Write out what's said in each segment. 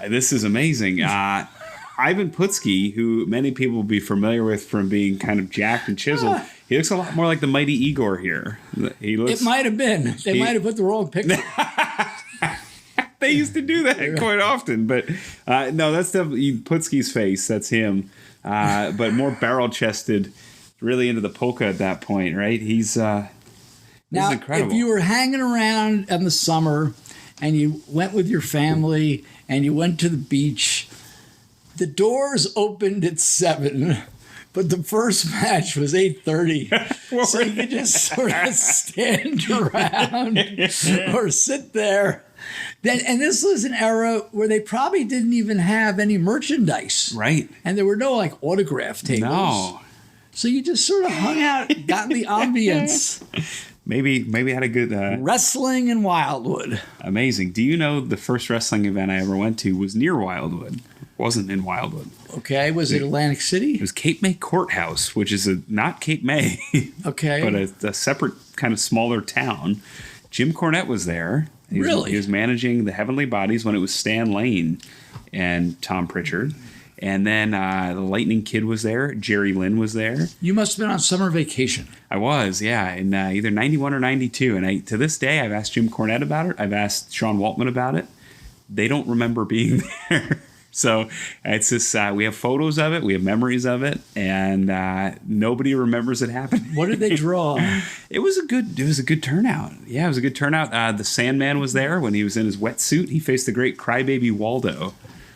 This is amazing. Ivan Putski, who many people will be familiar with from being kind of jacked and chiseled, he looks a lot more like the mighty Igor here. It might have been. They might have put the wrong picture. They used to do that quite often, but no, that's definitely Putski's face. That's him, but more barrel-chested, really into the polka at that point, right? He's incredible. If you were hanging around in the summer and you went with your family and you went to the beach, the doors opened at 7. But the first match was 8:30, so you could just sort of stand around or sit there. And this was an era where they probably didn't even have any merchandise. Right. And there were no like autograph tables. No. So you just sort of hung out, got in the ambience. Maybe had a good... wrestling in Wildwood. Amazing. Do you know the first wrestling event I ever went to was near Wildwood? It wasn't in Wildwood. Okay. Was it Atlantic City? It was Cape May Courthouse, which is not Cape May. Okay. But a separate kind of smaller town. Jim Cornette was there. He was managing the Heavenly Bodies when it was Stan Lane and Tom Pritchard. And then the Lightning Kid was there. Jerry Lynn was there. You must have been on summer vacation. I was, yeah, in either 91 or 92. And to this day, I've asked Jim Cornette about it. I've asked Sean Waltman about it. They don't remember being there. So it's this, we have photos of it. We have memories of it. And nobody remembers it happening. What did they draw? It was a good turnout. Yeah, it was a good turnout. The Sandman was there when he was in his wetsuit. He faced the great crybaby Waldo.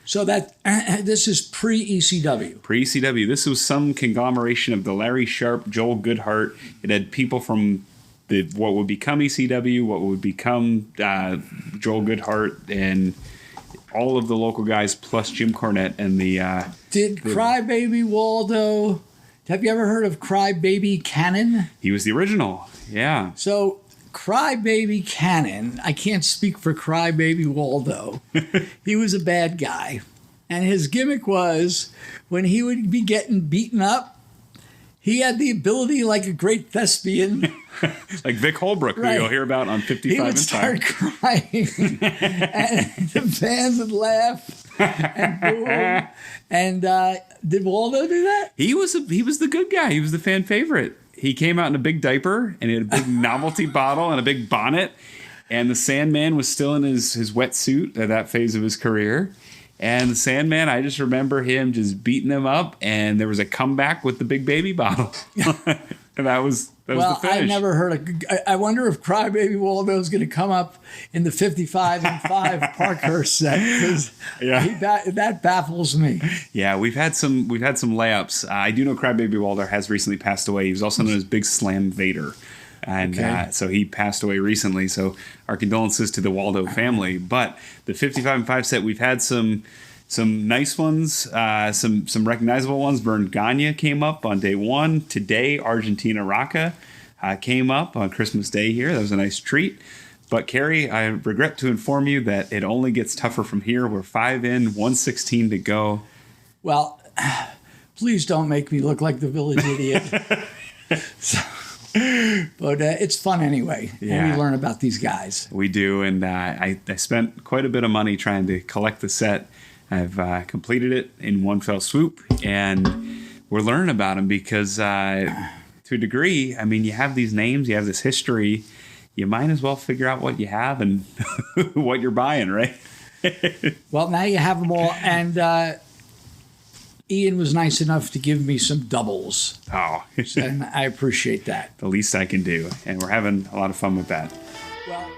So this is pre-ECW. Pre-ECW. This was some conglomeration of the Larry Sharp, Joel Goodhart. It had people from what would become ECW, what would become Joel Goodhart, and all of the local guys, plus Jim Cornette and the... Did Crybaby Waldo... Have you ever heard of Crybaby Cannon? He was the original, yeah. So... Crybaby Cannon, I can't speak for Crybaby Waldo. He was a bad guy. And his gimmick was when he would be getting beaten up, he had the ability like a great thespian. Like Vic Holbrook, right. Who you'll hear about on 55 He would and start 5. crying. And the fans would laugh and boo. And did Waldo do that? He was the good guy. He was the fan favorite. He came out in a big diaper, and he had a big novelty bottle and a big bonnet. And the Sandman was still in his wetsuit at that phase of his career. And the Sandman, I just remember him just beating him up, and there was a comeback with the big baby bottle. And that was the finish. I never heard I wonder if Crybaby Waldo is going to come up in the 55 and 5 Parkhurst set, because that baffles me. Yeah, we've had some layups. I do know Crybaby Waldo has recently passed away. He was also known as Big Slam Vader. And so he passed away recently. So our condolences to the Waldo family. But the 55 and 5 set, we've had some nice ones, some recognizable ones. Vern Gagne came up on day 1. Today, Argentina Rocca came up on Christmas Day here. That was a nice treat. But, Carrie, I regret to inform you that it only gets tougher from here. We're 5 in, 116 to go. Well, please don't make me look like the village idiot. But it's fun anyway. Yeah. And we learn about these guys. We do. And I spent quite a bit of money trying to collect the set. I've completed it in one fell swoop, and we're learning about them because to a degree, I mean, you have these names, you have this history, you might as well figure out what you have and what you're buying, right? Well, now you have them all, and Ian was nice enough to give me some doubles. Oh. And I appreciate that. The least I can do, and we're having a lot of fun with that. Well...